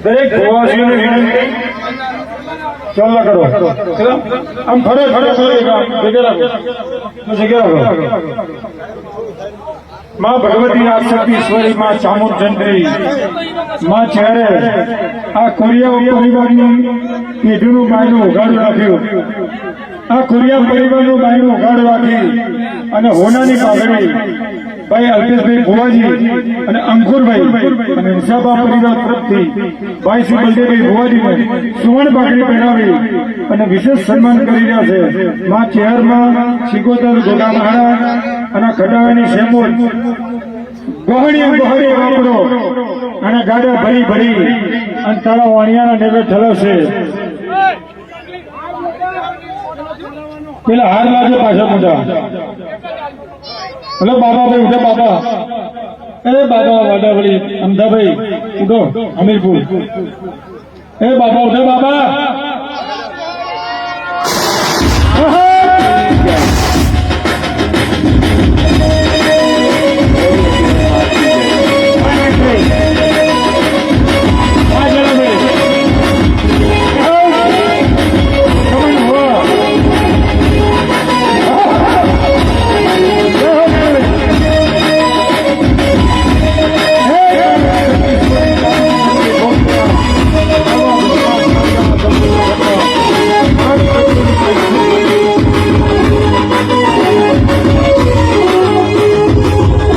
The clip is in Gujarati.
દરેક પ્રવાસીઓને વિનંતી ચાલના કરો આમ ખડે જગ્યા माँ भगवती आदिशक्तीश्वरी माँ चामुंडचंद्री माँ चेहरे आ कोरिया परिवारનું પેઢીનું બાયનું ઉઘાડું રાખ્યું આ કોરિયા પરિવારનું બાયનું ઉઘાડું રાખી અને હોનાની પાઘડી ભાઈ અલ્પેશભાઈ ભુવાજી અને અંકુરભાઈ અને હિસાબા પરિવાર તરફથી ભાઈ શ્રી બલદેવભાઈ ભુવાજીને સુવર્ણ પાઘડી પહેરાવી અને વિશેષ સન્માન કરી રહ્યા છે માં ચેહરમાં શિકોતર ગોગા મહારાજ અને ખડાવાની શેમોલ ગોહણી વાપરો અને ગાડા ભરી ભરી અને તારા વાણિયાના નેવે ઠલવશે પેલા હાર લાગે પાછા મોટા હલો બાબાભાઈ ઉઠે બાબા એ બાબા વાડાવળી અમદાભાઈ ઉઠો હમીરપુર એ બાબા ઉઠે બાબા